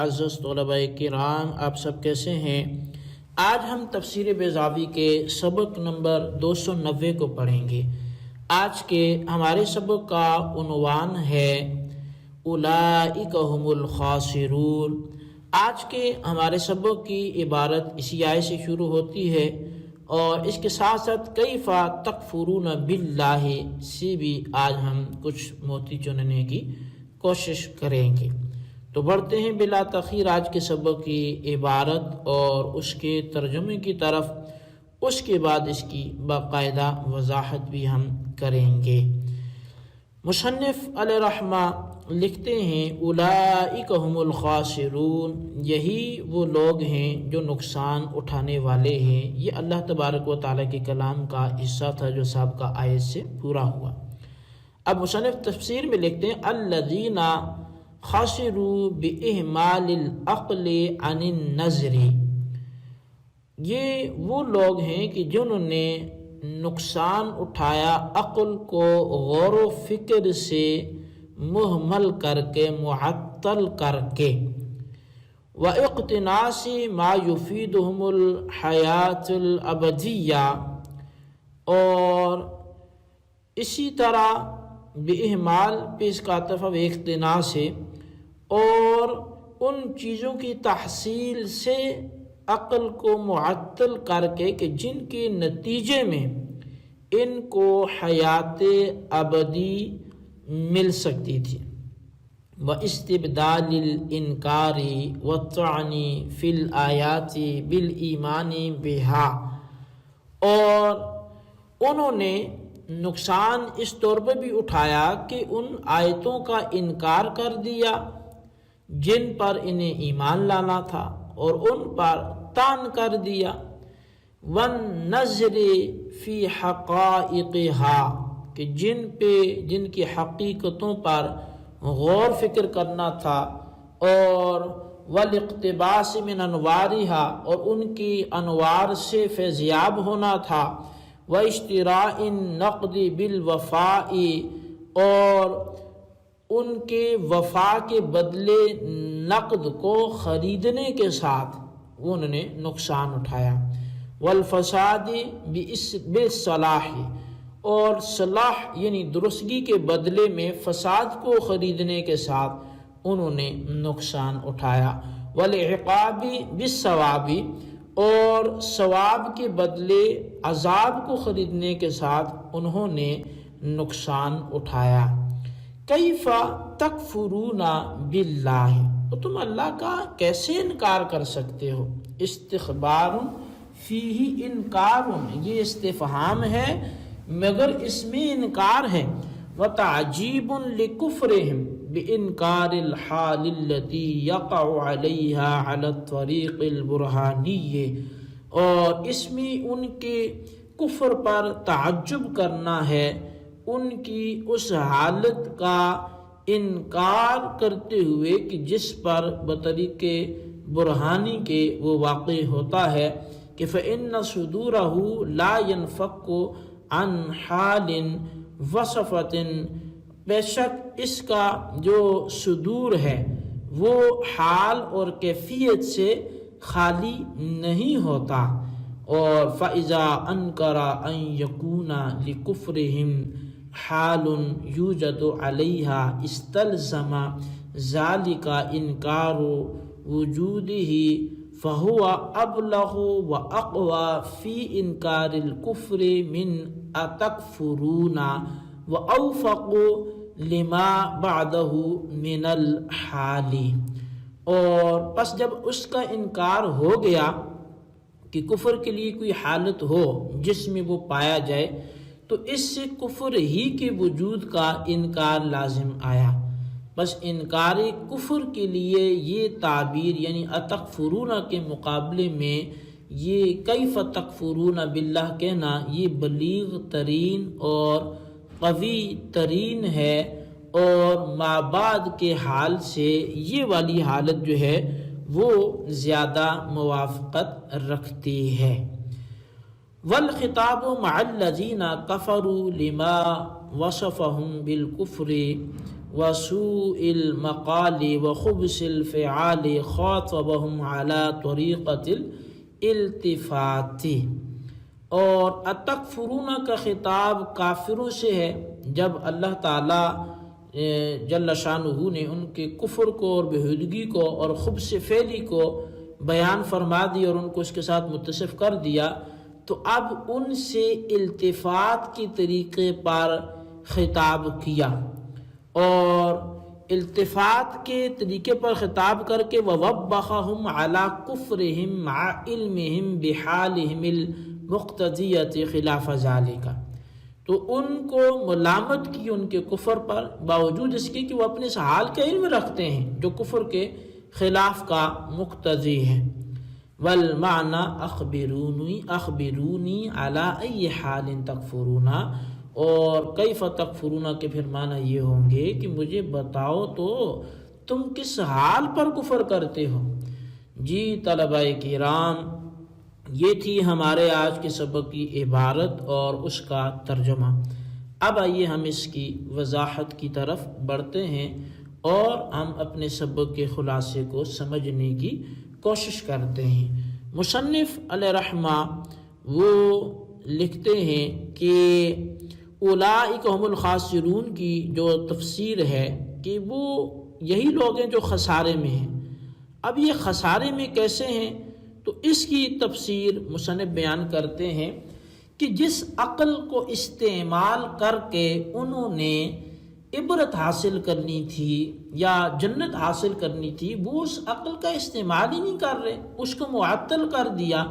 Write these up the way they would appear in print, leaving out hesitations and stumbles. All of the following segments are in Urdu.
معزز طلباء کرام، آپ سب کیسے ہیں؟ آج ہم تفسیر بیضاوی کے سبق نمبر 290 کو پڑھیں گے۔ آج کے ہمارے سبق کا عنوان ہے اولئک هم الخاسرون۔ آج کے ہمارے سبق کی عبارت اسی آیت سے شروع ہوتی ہے اور اس کے ساتھ ساتھ کیف تکفرون باللہ سے بھی آج ہم کچھ موتی چننے کی کوشش کریں گے۔ تو بڑھتے ہیں بلا تاخیر آج کے سبق کی عبارت اور اس کے ترجمے کی طرف، اس کے بعد اس کی باقاعدہ وضاحت بھی ہم کریں گے۔ مصنف علیہ رحمہ لکھتے ہیں اولئک هم الخاسرون، یہی وہ لوگ ہیں جو نقصان اٹھانے والے ہیں۔ یہ اللہ تبارک و تعالیٰ کے کلام کا حصہ تھا جو سابقہ آیت سے پورا ہوا۔ اب مصنف تفسیر میں لکھتے ہیں الذین خسروا باہمال العقل عن النظر، یہ وہ لوگ ہیں کہ جنہوں نے نقصان اٹھایا عقل کو غور و فکر سے مہمل کر کے، معطل کر کے، واقتناص ما یفیدہم الحیات الابدیہ، اور اسی طرح باہمال پہ اس کا عطف اقتناص ہے، اور ان چیزوں کی تحصیل سے عقل کو معطل کر کے کہ جن کے نتیجے میں ان کو حیات ابدی مل سکتی تھی۔ وَاِسْتِبْدَالِ الْإِنْكَارِ وَالطَّعْنِ فِي الْآيَاتِ بِالْإِيمَانِ بِهَا، اور انہوں نے نقصان اس طور پر بھی اٹھایا کہ ان آیتوں کا انکار کر دیا جن پر انہیں ایمان لانا تھا اور ان پر طعن کر دیا۔ وَالنَّظْرِ فِي حَقَائِقِهَا، کہ جن کی حقیقتوں پر غور فکر کرنا تھا، اور والاقتباس من انوارها، اور ان کی انوار سے فیضیاب ہونا تھا، واشتراء النقد بالوفاء، اور ان کے وفا کے بدلے نقد کو خریدنے کے ساتھ انہوں نے نقصان اٹھایا۔ والفساد بالصلاح، اور صلاح یعنی درستگی کے بدلے میں فساد کو خریدنے کے ساتھ انہوں نے نقصان اٹھایا۔ والعقاب بالثواب، اور ثواب کے بدلے عذاب کو خریدنے کے ساتھ انہوں نے نقصان اٹھایا۔ کیف تکفرون باللہ، تو تم اللہ کا کیسے انکار کر سکتے ہو؟ استخبار فیہ انکار، یہ استفہام ہے مگر اس میں انکار ہے۔ وتعجیب لکفرہم بانکار الحال التي يقع عليها على الطریق البرہانی، اور اس میں ان کے کفر پر تعجب کرنا ہے، ان کی اس حالت کا انکار کرتے ہوئے کہ جس پر بطریق برہانی کے وہ واقع ہوتا ہے کہ فإن صدورہ لا ينفك عن حال وصفت، بے شک اس کا جو صدور ہے وہ حال اور کیفیت سے خالی نہیں ہوتا۔ اور فَإِذَا أَنْكَرَ أَنْ يَكُونَ لِكُفْرِهِمْ حال یوجد علیہا استلزم ذلك انکار وجودہ فہو ابلغ واقوی فی انکار الکفر من اتکفرون واوفق لما بعدہ من الحال، اور پس جب اس کا انکار ہو گیا کہ کفر کے لیے کوئی حالت ہو جس میں وہ پایا جائے، تو اس سے کفر ہی کے وجود کا انکار لازم آیا۔ بس انکار کفر کے لیے یہ تعبیر یعنی اتکفرون کے مقابلے میں یہ کیف تکفرون باللہ کہنا یہ بلیغ ترین اور قوی ترین ہے، اور ما بعد کے حال سے یہ والی حالت جو ہے وہ زیادہ موافقت رکھتی ہے۔ والخطاب مع الذین کفروا لما وصفهم بالکفر وسوء المقال وخبث الفعال خاطبهم على طریقۃ الالتفات۔ اور اتکفرون کا خطاب کافروں سے ہے جب اللہ تعالیٰ جل شانہ نے ان کے کفر کو اور بہودگی کو اور خبث فعلی کو بیان فرما دی اور ان کو اس کے ساتھ متصف کر دیا، تو اب ان سے التفات کی طریقے پر خطاب کیا، اور التفات کے طریقے پر خطاب کر کے وَوَبَّخَهُمْ عَلَى كُفْرِهِمْ مَعَ عِلْمِهِمْ بِحَالِهِمِ الْمُقْتَضِيَّةِ خِلَافَ ذَلِكَ، تو ان کو ملامت کی ان کے کفر پر، باوجود اس کے کہ وہ اپنے اس حال کا علم رکھتے ہیں جو کفر کے خلاف کا مقتضی ہے۔ وَالْمَعْنَى أَخْبِرُونِي عَلَىٰ أَيِّ حَالٍ تَكْفُرُونَ، اور کیف تکفرون کے پھر معنی یہ ہوں گے کہ مجھے بتاؤ تو تم کس حال پر کفر کرتے ہو۔ جی طلبہ کرام، یہ تھی ہمارے آج کے سبق کی عبارت اور اس کا ترجمہ۔ اب آئیے ہم اس کی وضاحت کی طرف بڑھتے ہیں اور ہم اپنے سبق کے خلاصے کو سمجھنے کی کوشش کرتے ہیں۔ مصنف علیہ رحمہ وہ لکھتے ہیں کہ اولئک هم الخاسرون کی جو تفسیر ہے کہ وہ یہی لوگ ہیں جو خسارے میں ہیں۔ اب یہ خسارے میں کیسے ہیں؟ تو اس کی تفسیر مصنف بیان کرتے ہیں کہ جس عقل کو استعمال کر کے انہوں نے عبرت حاصل کرنی تھی یا جنت حاصل کرنی تھی، وہ اس عقل کا استعمال ہی نہیں کر رہے، اس کو معطل کر دیا،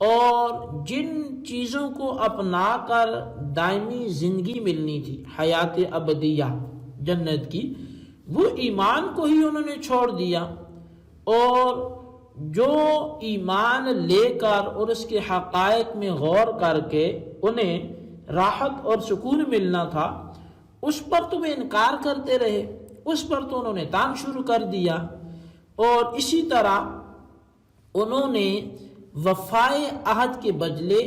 اور جن چیزوں کو اپنا کر دائمی زندگی ملنی تھی، حیات ابدیہ جنت کی، وہ ایمان کو ہی انہوں نے چھوڑ دیا، اور جو ایمان لے کر اور اس کے حقائق میں غور کر کے انہیں راحت اور سکون ملنا تھا، اس پر تو وہ انکار کرتے رہے، اس پر تو انہوں نے طعن شروع کر دیا۔ اور اسی طرح انہوں نے وفائے عہد کے بدلے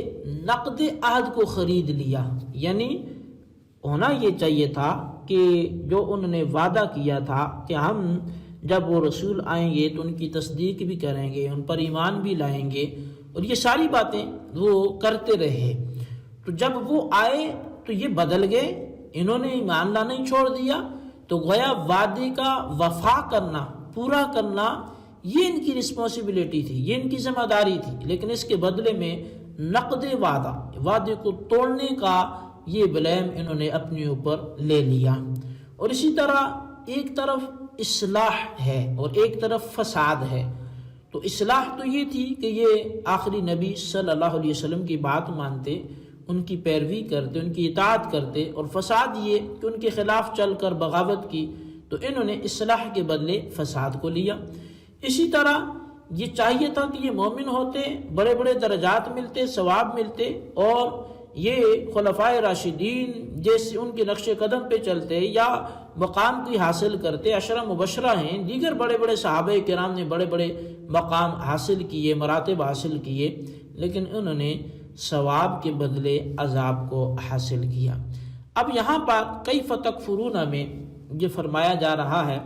نقد عہد کو خرید لیا، یعنی ہونا یہ چاہیے تھا کہ جو انہوں نے وعدہ کیا تھا کہ ہم جب وہ رسول آئیں گے تو ان کی تصدیق بھی کریں گے، ان پر ایمان بھی لائیں گے، اور یہ ساری باتیں وہ کرتے رہے، تو جب وہ آئے تو یہ بدل گئے، انہوں نے ایمان لانا ہی چھوڑ دیا، تو گویا وعدے کا وفا کرنا، پورا کرنا، یہ ان کی رسپانسبلٹی تھی، یہ ان کی ذمہ داری تھی، لیکن اس کے بدلے میں نقد وعدے کو توڑنے کا یہ بلیم انہوں نے اپنے اوپر لے لیا۔ اور اسی طرح ایک طرف اصلاح ہے اور ایک طرف فساد ہے، تو اصلاح تو یہ تھی کہ یہ آخری نبی صلی اللہ علیہ وسلم کی بات مانتے، ان کی پیروی کرتے، ان کی اطاعت کرتے، اور فساد یہ کہ ان کے خلاف چل کر بغاوت کی، تو انہوں نے اصلاح کے بدلے فساد کو لیا۔ اسی طرح یہ چاہیے تھا کہ یہ مومن ہوتے، بڑے بڑے درجات ملتے، ثواب ملتے، اور یہ خلفائے راشدین جیسے ان کے نقش قدم پہ چلتے یا مقام کی حاصل کرتے، عشرہ مبشرہ ہیں، دیگر بڑے بڑے صحابہ کرام نے بڑے بڑے مقام حاصل کیے، مراتب حاصل کیے، لیکن انہوں نے ثواب کے بدلے عذاب کو حاصل کیا۔ اب یہاں پر کیف تکفرون میں یہ فرمایا جا رہا ہے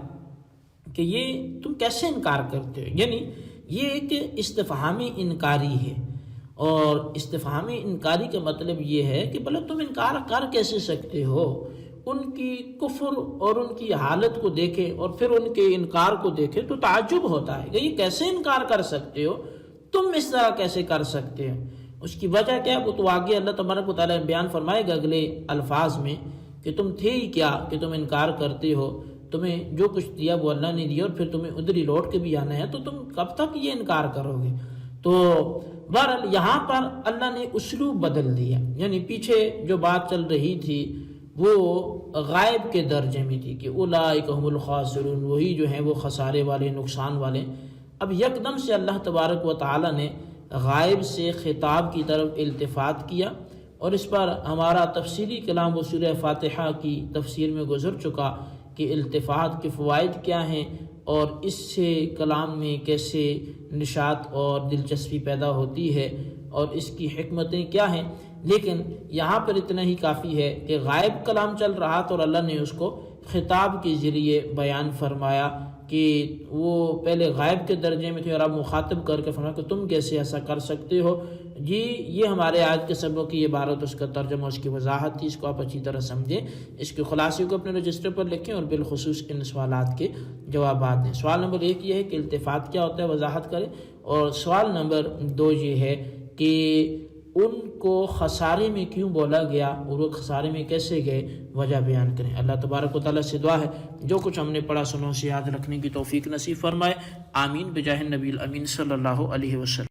کہ یہ تم کیسے انکار کرتے ہو، یعنی یہ ایک استفہامی انکاری ہے، اور استفہامی انکاری کا مطلب یہ ہے کہ بھلا تم انکار کر کیسے سکتے ہو؟ ان کی کفر اور ان کی حالت کو دیکھے اور پھر ان کے انکار کو دیکھے تو تعجب ہوتا ہے کہ یہ کیسے انکار کر سکتے ہو، تم اس طرح کیسے کر سکتے ہو؟ اس کی وجہ کیا ہے وہ تو آگے اللہ تبارک و تعالیٰ بیان فرمائے گا اگلے الفاظ میں کہ تم تھے ہی کیا کہ تم انکار کرتے ہو، تمہیں جو کچھ دیا وہ اللہ نے دیا اور پھر تمہیں ادھر ہی لوٹ کے بھی آنا ہے، تو تم کب تک یہ انکار کرو گے؟ تو بہرحال یہاں پر اللہ نے اسلوب بدل دیا، یعنی پیچھے جو بات چل رہی تھی وہ غائب کے درجے میں تھی کہ اولئک هم الخاسرون، وہی جو ہیں وہ خسارے والے، نقصان والے۔ اب یکدم سے اللہ تبارک و تعالی نے غائب سے خطاب کی طرف التفات کیا، اور اس پر ہمارا تفصیلی کلام وہ سورہ فاتحہ کی تفسیر میں گزر چکا کہ التفات کے فوائد کیا ہیں اور اس سے کلام میں کیسے نشاط اور دلچسپی پیدا ہوتی ہے اور اس کی حکمتیں کیا ہیں۔ لیکن یہاں پر اتنا ہی کافی ہے کہ غائب کلام چل رہا تو اللہ نے اس کو خطاب کے ذریعے بیان فرمایا کہ وہ پہلے غائب کے درجے میں تھے اور اب مخاطب کر کے فرمایا کہ تم کیسے ایسا کر سکتے ہو. جی یہ ہمارے آج کے سبق کی عبارت، اس کا ترجمہ، اس کی وضاحت تھی. اس کو آپ اچھی طرح سمجھیں، اس کے خلاصے کو اپنے رجسٹر پر لکھیں اور بالخصوص ان سوالات کے جوابات دیں. سوال نمبر 1 یہ ہے کہ التفات کیا ہوتا ہے، وضاحت کریں. اور سوال نمبر 2 یہ ہے کہ ان کو خسارے میں کیوں بولا گیا اور وہ خسارے میں کیسے گئے، وجہ بیان کریں. اللہ تبارک و تعالیٰ سے دعا ہے جو کچھ ہم نے پڑھا سنو سے یاد رکھنے کی توفیق نصیب فرمائے. آمین بجاہ النبی الامین صلی اللہ علیہ وسلم.